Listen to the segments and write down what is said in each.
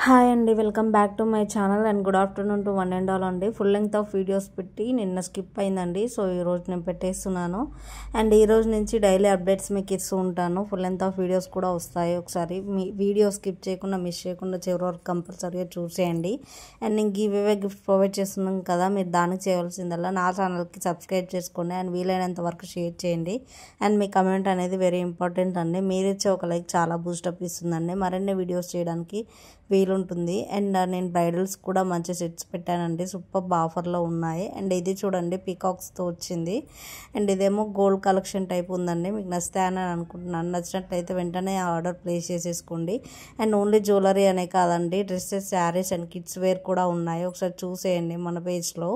Hi అండి, welcome back to my channel and good afternoon to one and all అండి. Full length of videos పెట్టి నిన్న skip అయిందండి. So ఈరోజు నేను పెట్టేస్తున్నాను అండ్ ఈరోజు నుంచి డైలీ అప్డేట్స్ మీకు ఇస్తూ ఉంటాను. ఫుల్ లెంగ్త్ ఆఫ్ వీడియోస్ కూడా వస్తాయి. ఒకసారి మీ వీడియో స్కిప్ చేయకుండా మిస్ చేయకుండా చివరి వరకు కంపల్సరీగా చూసేయండి. అండ్ నేను గివ్ గిఫ్ట్ ప్రొవైడ్ చేస్తున్నాను కదా, మీరు దానికి చేయవలసిందల్లా నా ఛానల్కి సబ్స్క్రైబ్ చేసుకోండి అండ్ వీలైనంత వరకు షేర్ చేయండి. అండ్ మీ కమెంట్ అనేది వెరీ ఇంపార్టెంట్ అండి. మీరు ఇచ్చే ఒక లైక్ చాలా బూస్టప్ ఇస్తుందండి, మరిన్ని వీడియోస్ చేయడానికి వీలుంటుంది. అండ్ నేను బ్రైడల్స్ కూడా మంచి సెట్స్ పెట్టానండి, సూపర్ ఆఫర్లో ఉన్నాయి. అండ్ ఇది చూడండి పీకాక్స్తో వచ్చింది అండ్ ఇదేమో గోల్డ్ కలెక్షన్ టైప్ ఉందండి. మీకు నచ్చితే అని అనుకుంటున్నాను. నచ్చినట్లయితే వెంటనే ఆర్డర్ ప్లేస్ చేసేసుకోండి. అండ్ ఓన్లీ జ్యువెలరీ అనే కాదండి, dresses, saris and kids wear కూడా ఉన్నాయి. ఒకసారి చూసేయండి, మన పేజ్లో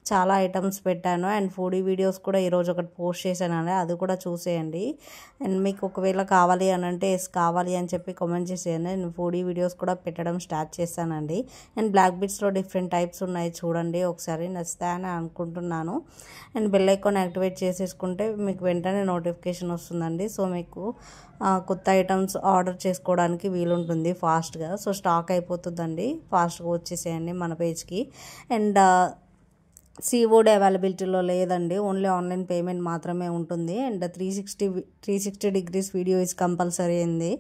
చాలా ఐటమ్స్ పెట్టాను. అండ్ ఫుడీ వీడియోస్ కూడా ఈరోజు ఒకటి పోస్ట్ చేశానండి, అది కూడా చూసేయండి. అండ్ మీకు ఒకవేళ కావాలి అని అంటే ఎస్ కావాలి అని చెప్పి కామెంట్ చేసేయండి. నేను ఫుడీ వీడియోస్ కూడా పెట్టడం స్టార్ట్ చేశానండి. అండ్ బ్లాక్ బీట్స్లో డిఫరెంట్ టైప్స్ ఉన్నాయి, చూడండి ఒకసారి. నచ్చుతాయని అనుకుంటున్నాను. అండ్ బెల్ ఐకాన్ యాక్టివేట్ చేసేసుకుంటే మీకు వెంటనే నోటిఫికేషన్ వస్తుందండి. సో మీకు కొత్త ఐటమ్స్ ఆర్డర్ చేసుకోవడానికి వీలుంటుంది ఫాస్ట్గా. సో స్టాక్ అయిపోతుందండి, ఫాస్ట్గా వచ్చేసేయండి మన పేజ్కి. అండ్ సిఓడి అవైలబిలిటీలో లేదండి, ఓన్లీ ఆన్లైన్ పేమెంట్ మాత్రమే ఉంటుంది. And 360 degrees video is compulsory అయింది,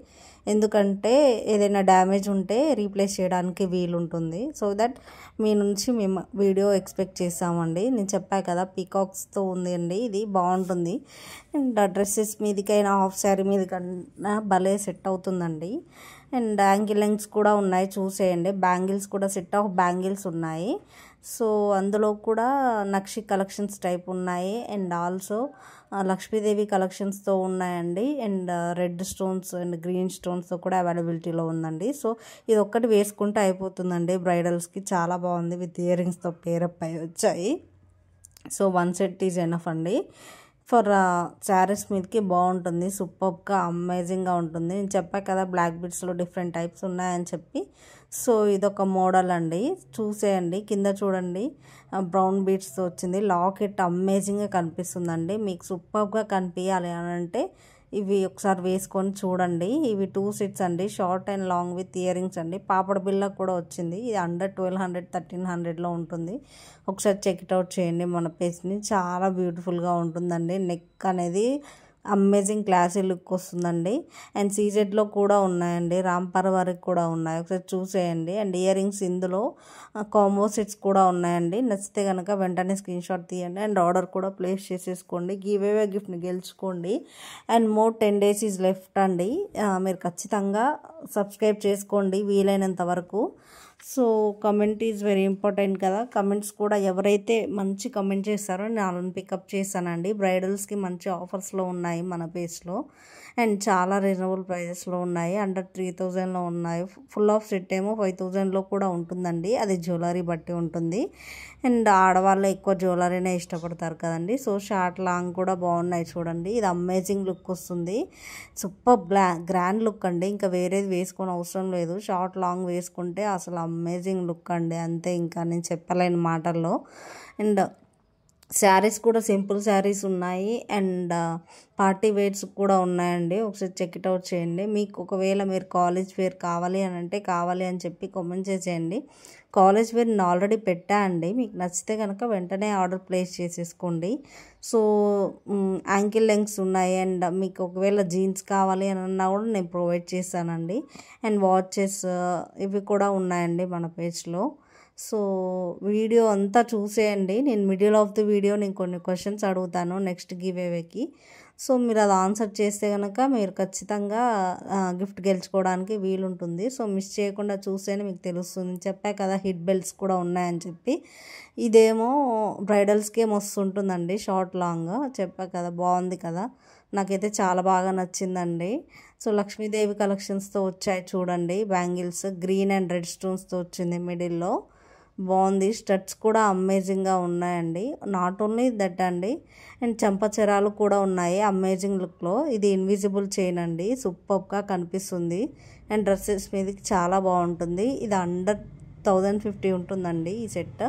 ఎందుకంటే ఏదైనా డ్యామేజ్ ఉంటే రీప్లేస్ చేయడానికి వీలుంటుంది. సో దట్ మీ నుంచి మేము వీడియో ఎక్స్పెక్ట్ చేస్తామండి. నేను చెప్పా కదా పీకాక్స్తో ఉంది అండి, ఇది బాగుంటుంది. అండ్ డ్రెస్సెస్ మీదకైనా హాఫ్ శారీ మీదకైనా భలే సెట్ అవుతుందండి. అండ్ యాంకిల్ లెంగ్స్ కూడా ఉన్నాయి, చూసేయండి. బ్యాంగిల్స్ కూడా సెట్ ఆఫ్ బ్యాంగిల్స్ ఉన్నాయి. సో అందులో కూడా నక్షి కలెక్షన్స్ టైప్ ఉన్నాయి. అండ్ ఆల్సో లక్ష్మీదేవి కలెక్షన్స్తో ఉన్నాయండి. And red stones and green స్టోన్స్తో కూడా అవైలబిలిటీలో ఉందండి. సో ఇది ఒక్కటి వేసుకుంటే అయిపోతుందండి బ్రైడల్స్కి, చాలా బాగుంది. విత్ ఇయర్ రింగ్స్తో పేరప్ అయి వచ్చాయి. So one set is enough అండి. ఫర్ శారీస్ మీదకి బాగుంటుంది, సూపర్గా అమేజింగ్గా ఉంటుంది. నేను చెప్పా కదా బ్లాక్ బీడ్స్లో డిఫరెంట్ టైప్స్ ఉన్నాయని చెప్పి. సో ఇదొక మోడల్ అండి, చూసేయండి. కింద చూడండి బ్రౌన్ బీడ్స్తో వచ్చింది. లాకెట్ అమేజింగ్గా కనిపిస్తుందండి. మీకు సూపర్గా కనిపించాలి అని అంటే ఇవి ఒకసారి వేసుకొని చూడండి. ఇవి 2 సెట్స్ అండి, short and long with ear rings అండి. పాపడ బిల్ల కూడా వచ్చింది. ఇది అండర్ 1200 1300లో ఉంటుంది. ఒకసారి చెక్ ఇట్ అవుట్ చేయండి మన పేజ్ని, చాలా బ్యూటిఫుల్గా ఉంటుందండి. నెక్ అనేది అమేజింగ్ క్లాసీ లుక్ వస్తుందండి. అండ్ సీజెడ్లో కూడా ఉన్నాయండి, రాంపర్ వరకు కూడా ఉన్నాయి, ఒకసారి చూసేయండి. అండ్ ఇయర్ రింగ్స్ ఇందులో కాంబో సెట్స్ కూడా ఉన్నాయండి. నచ్చితే కనుక వెంటనే స్క్రీన్ షాట్ తీయండి అండ్ ఆర్డర్ కూడా ప్లేస్ చేసేసుకోండి. గివ్ అవే గిఫ్ట్ని గెలుచుకోండి. And more 10 days is left అండి. మీరు ఖచ్చితంగా సబ్స్క్రైబ్ చేసుకోండి వీలైనంత వరకు. So comment is very important కదా, కమెంట్స్ కూడా ఎవరైతే మంచి కమెంట్ చేస్తారో నేను వాళ్ళని పికప్ చేస్తానండి. బ్రైడల్స్కి మంచి ఆఫర్స్లో ఉన్నాయి మన పేజ్లో. అండ్ చాలా రీజనబుల్ ప్రైజెస్లో ఉన్నాయి, అండర్ 3000లో ఉన్నాయి. ఫుల్ ఆఫ్ సెట్ ఏమో 5000లో కూడా ఉంటుందండి, అది జ్యువెలరీ బట్టి ఉంటుంది. అండ్ ఆడవాళ్ళు ఎక్కువ జ్యువెలరీనే ఇష్టపడతారు కదండి. సో షార్ట్ లాంగ్ కూడా బాగున్నాయి, చూడండి. ఇది అమేజింగ్ లుక్ వస్తుంది, సూపర్ గ్రాండ్ లుక్ అండి. ఇంకా వేరేది వేసుకొని అవసరం లేదు, షార్ట్ లాంగ్ వేసుకుంటే అసలు అమేజింగ్ లుక్ అండి, అంతే. ఇంకా నేను చెప్పలేని మాటల్లో. అండ్ శారీస్ కూడా సింపుల్ శారీస్ ఉన్నాయి అండ్ పార్టీ వేర్స్ కూడా ఉన్నాయండి. ఒకసారి చెక్ ఇట్ అవుట్ చేయండి. మీకు ఒకవేళ మీరు కాలేజ్ వేర్ కావాలి అని అంటే కావాలి అని చెప్పి కామెంట్ చేసేయండి. కాలేజ్ వేర్ నేను ఆల్రెడీ పెట్టా అండి, మీకు నచ్చితే కనుక వెంటనే ఆర్డర్ ప్లేస్ చేసేసుకోండి. సో యాంకిల్ లెంగ్స్ ఉన్నాయి. అండ్ మీకు ఒకవేళ జీన్స్ కావాలి అని అన్నా కూడా నేను ప్రొవైడ్ చేస్తానండి. అండ్ వాచెస్ ఇవి కూడా ఉన్నాయండి మన పేజ్లో. సో వీడియో అంతా చూసేయండి. నేను మిడిల్ ఆఫ్ ది వీడియో నేను కొన్ని క్వశ్చన్స్ అడుగుతాను నెక్స్ట్ గివ్ అవేకి. సో మీరు అది ఆన్సర్ చేస్తే కనుక మీరు ఖచ్చితంగా గిఫ్ట్ గెలుచుకోవడానికి వీలుంటుంది. సో మిస్ చేయకుండా చూస్తేనే మీకు తెలుస్తుంది. చెప్పా కదా హిట్ బెల్ట్స్ కూడా ఉన్నాయని చెప్పి. ఇదేమో బ్రైడల్స్కి ఏమో వస్తుంటుందండి, షార్ట్ లాంగ్. చెప్పా కదా, బాగుంది కదా, నాకైతే చాలా బాగా నచ్చిందండి. సో లక్ష్మీదేవి కలెక్షన్స్తో వచ్చాయి, చూడండి. బ్యాంగిల్స్ గ్రీన్ అండ్ రెడ్ స్టోన్స్తో వచ్చింది మిడిల్లో, బాగుంది. స్టడ్స్ కూడా అమేజింగ్గా ఉన్నాయండి. నాట్ ఓన్లీ దట్ అండి, అండ్ చెంపచెరాలు కూడా ఉన్నాయి అమేజింగ్ లుక్లో. ఇది ఇన్విజిబుల్ చైన్ అండి, సూపర్గా కనిపిస్తుంది. అండ్ డ్రెస్సెస్ మీదకి చాలా బాగుంటుంది. ఇది అండర్ 1050 ఉంటుందండి ఈ సెట్,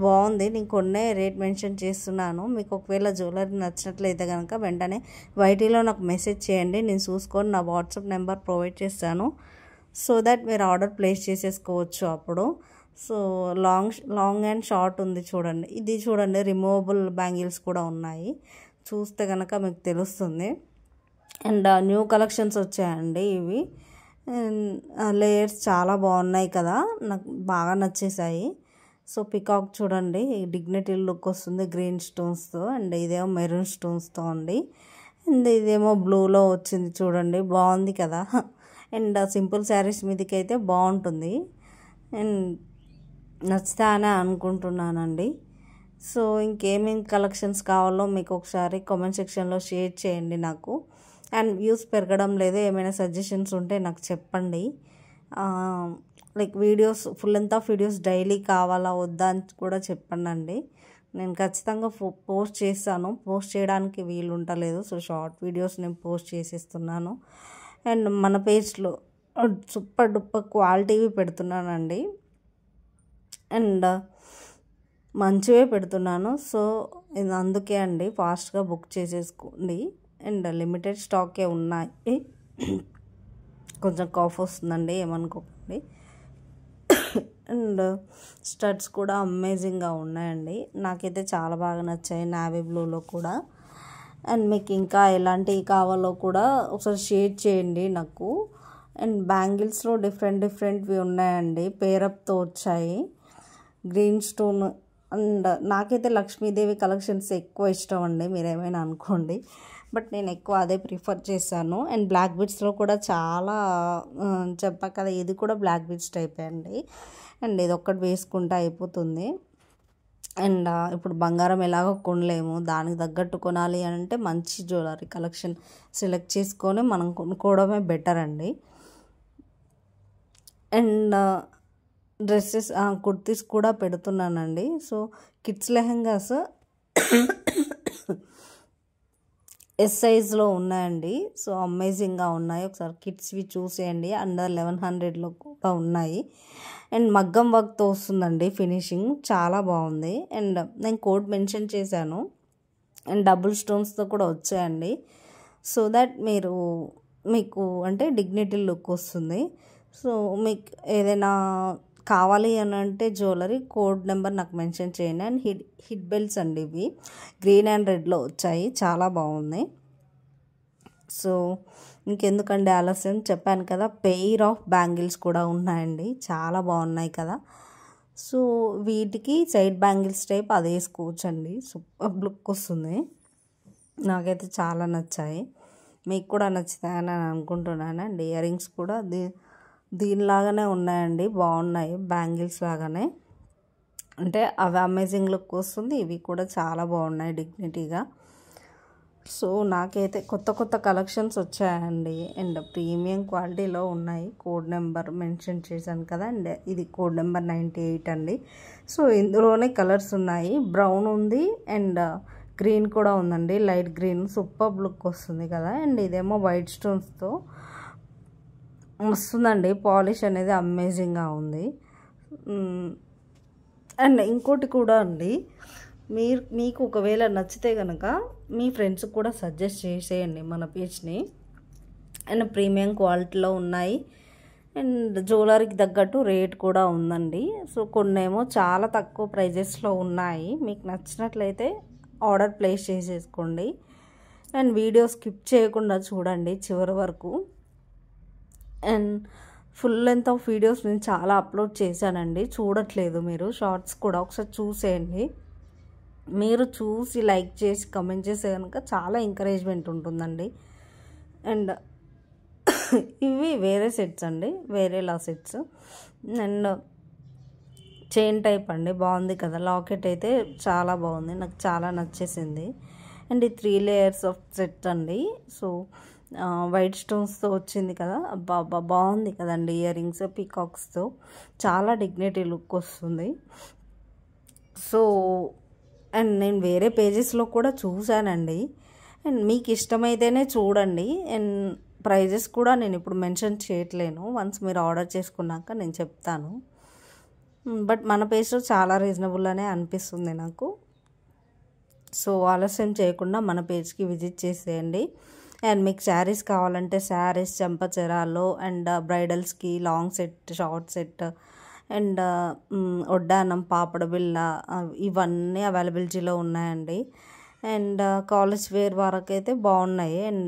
బాగుంది. నేను కొన్నే రేట్ మెన్షన్ చేస్తున్నాను. మీకు ఒకవేళ జ్యువెలరీ నచ్చినట్లయితే కనుక వెంటనే వైటీలో నాకు మెసేజ్ చేయండి, నేను చూసుకొని నా వాట్సాప్ నెంబర్ ప్రొవైడ్ చేస్తాను. సో దట్ మీరు ఆర్డర్ ప్లేస్ చేసేసుకోవచ్చు అప్పుడు. సో లాంగ్ అండ్ షార్ట్ ఉంది చూడండి. ఇది చూడండి రిమూవబుల్ బ్యాంగిల్స్ కూడా ఉన్నాయి, చూస్తే కనుక మీకు తెలుస్తుంది. అండ్ న్యూ కలెక్షన్స్ వచ్చాయండి ఇవి. లేయర్స్ చాలా బాగున్నాయి కదా, నాకు బాగా నచ్చేసాయి. సో పికాక్ చూడండి డిగ్నిటీ లుక్ వస్తుంది గ్రీన్ స్టోన్స్తో, అండ్ ఇదేమో మెరూన్ స్టోన్స్తో అండి. అండ్ ఇదేమో బ్లూలో వచ్చింది చూడండి, బాగుంది కదా. అండ్ సింపుల్ శారీస్ మీదకి అయితే బాగుంటుంది అండ్ నచ్చుతా అని అనుకుంటున్నానండి. సో ఇంకేమేమి కలెక్షన్స్ కావాలో మీకు ఒకసారి కామెంట్ సెక్షన్లో షేర్ చేయండి నాకు. అండ్ వ్యూస్ పెరగడం లేదు, ఏమైనా సజెషన్స్ ఉంటే నాకు చెప్పండి. Like videos full length of videos daily కావాలా వద్దా అని కూడా చెప్పండి. నేను ఖచ్చితంగా పోస్ట్ చేస్తాను, పోస్ట్ చేయడానికి వీలు ఉండలేదు. సో షార్ట్ వీడియోస్ నేను పోస్ట్ చేసేస్తున్నాను. అండ్ మన పేజ్లో సూపర్ డూపర్ క్వాలిటీవి పెడుతున్నానండి, అండ్ మంచివే పెడుతున్నాను. సో అందుకే అండి ఫాస్ట్గా బుక్ చేసేసుకోండి. అండ్ లిమిటెడ్ స్టాకే ఉన్నాయి. కొంచెం కాఫ్ వస్తుందండి, ఏమనుకోకండి. అండ్ స్టడ్స్ కూడా అమేజింగ్గా ఉన్నాయండి, నాకైతే చాలా బాగా నచ్చాయి నావీ బ్లూలో కూడా. అండ్ మీకు ఇంకా ఎలాంటివి కావాలో కూడా ఒకసారి షేర్ చేయండి నాకు. అండ్ బ్యాంగిల్స్లో డిఫరెంట్వి ఉన్నాయండి, పేరప్తో వచ్చాయి, గ్రీన్ స్టోన్. అండ్ నాకైతే లక్ష్మీదేవి కలెక్షన్స్ ఎక్కువ ఇష్టం అండి, మీరేమైనా అనుకోండి, బట్ నేను ఎక్కువ అదే ప్రిఫర్ చేశాను. అండ్ బ్లాక్ బీడ్స్లో కూడా చాలా చెప్పా కదా, ఇది కూడా బ్లాక్ బీడ్స్ టైపే అండి. అండ్ ఇది ఒక్కటి వేసుకుంటే అయిపోతుంది. అండ్ ఇప్పుడు బంగారం ఎలాగో కొనలేము, దానికి తగ్గట్టు కొనాలి అని అంటే మంచి జ్యువెలరీ కలెక్షన్ సెలెక్ట్ చేసుకొని మనం కొనుక్కోవడమే బెటర్ అండి. అండ్ డ్రెస్సెస్ కుర్తీస్ కూడా పెడుతున్నానండి. సో కిడ్స్ లెహెంగాస్ ఎస్ సైజ్లో ఉన్నాయండి, సో అమేజింగ్గా ఉన్నాయి, ఒకసారి కిడ్స్వి చూసేయండి. అండర్ 1100లో కూడా ఉన్నాయి. అండ్ మగ్గం వర్క్తో వస్తుందండి ఫినిషింగ్, చాలా బాగుంది. అండ్ నేను కోడ్ మెన్షన్ చేశాను. అండ్ డబుల్ స్టోన్స్తో కూడా వచ్చాయండి, సో దట్ మీకు అంటే డిగ్నిటీ లుక్ వస్తుంది. సో మీకు ఏదైనా కావాలి అని అంటే జ్యువెలరీ కోడ్ నెంబర్ నాకు మెన్షన్ చేయండి. అండ్ హిట్ బెల్ట్స్ అండి, ఇవి గ్రీన్ అండ్ రెడ్లో వచ్చాయి, చాలా బాగున్నాయి. సో ఇంకెందుకండి ఆలస్యం, చెప్పాను కదా పెయిర్ ఆఫ్ బ్యాంగిల్స్ కూడా ఉన్నాయండి, చాలా బాగున్నాయి కదా. సో వీటికి సైడ్ బ్యాంగిల్స్ టైప్ అది వేసుకోవచ్చండి, సూపర్ లుక్ వస్తుంది, నాకైతే చాలా నచ్చాయి, మీకు కూడా నచ్చుతాయని అనుకుంటున్నాను. అండ్ ఇయర్ రింగ్స్ కూడా దీనిలాగానే ఉన్నాయండి, బాగున్నాయి, బ్యాంగిల్స్ లాగానే, అంటే అవి అమేజింగ్ లుక్ వస్తుంది, ఇవి కూడా చాలా బాగున్నాయి డిగ్నిటీగా. సో నాకైతే కొత్త కలెక్షన్స్ వచ్చాయండి, అండ్ ప్రీమియం క్వాలిటీలో ఉన్నాయి. కోడ్ నెంబర్ మెన్షన్ చేశాను కదా, అండ్ ఇది కోడ్ నెంబర్ 98 అండి. సో ఇందులోనే కలర్స్ ఉన్నాయి, బ్రౌన్ ఉంది అండ్ గ్రీన్ కూడా ఉందండి, లైట్ గ్రీన్, సూపర్ లుక్ వస్తుంది కదా. అండ్ ఇదేమో వైట్ స్టోన్స్తో వస్తుందండి, పాలిష్ అనేది అమేజింగ్గా ఉంది. అండ్ ఇంకోటి కూడా అండి, మీకు ఒకవేళ నచ్చితే కనుక మీ ఫ్రెండ్స్కి కూడా సజెస్ట్ చేసేయండి మన పేజ్ని. అండ్ ప్రీమియం క్వాలిటీలో ఉన్నాయి, అండ్ జ్యువెలరీకి తగ్గట్టు రేట్ కూడా ఉందండి. సో కొన్నేమో చాలా తక్కువ ప్రైజెస్లో ఉన్నాయి, మీకు నచ్చినట్లయితే ఆర్డర్ ప్లేస్ చేసేసుకోండి. అండ్ వీడియో స్కిప్ చేయకుండా చూడండి చివరి వరకు. And full length of videos నేను చాలా అప్లోడ్ చేశానండి, చూడట్లేదు మీరు, షార్ట్స్ కూడా ఒకసారి చూసేయండి. మీరు చూసి లైక్ చేసి కమెంట్ చేసే కనుక చాలా ఎంకరేజ్మెంట్ ఉంటుందండి. అండ్ ఇవి వేరే సెట్స్ అండి, వేరేలా సెట్స్. అండ్ చైన్ టైప్ అండి, బాగుంది కదా, లాకెట్ అయితే చాలా బాగుంది, నాకు చాలా నచ్చేసింది. అండ్ ఈ 3 లేయర్స్ ఆఫ్ సెట్ అండి. సో వైట్ స్టోన్స్తో వచ్చింది కదా, బాగుంది కదండి. ఇయర్ రింగ్స్ పీకాక్స్తో చాలా డిగ్నిటీ లుక్ వస్తుంది. సో అండ్ నేను వేరే పేజెస్లో కూడా చూశానండి, అండ్ మీకు ఇష్టమైతేనే చూడండి. అండ్ ప్రైజెస్ కూడా నేను ఇప్పుడు మెన్షన్ చేయట్లేను, వన్స్ మీరు ఆర్డర్ చేసుకున్నాక నేను చెప్తాను. బట్ మన పేజ్లో చాలా రీజనబుల్ అనే అనిపిస్తుంది నాకు. సో ఆలస్యం చేయకుండా మన పేజ్కి విజిట్ చేసేయండి. అండ్ మీకు శారీస్ కావాలంటే శారీస్, చెంపచెరాలు అండ్ బ్రైడల్స్కి long set, short set and ఒడ్డానం, పాపడ బిళ్ళ ఇవన్నీ అవైలబిలిటీలో ఉన్నాయండి. అండ్ కాలేజ్ వేర్ వరకు అయితే బాగున్నాయి. అండ్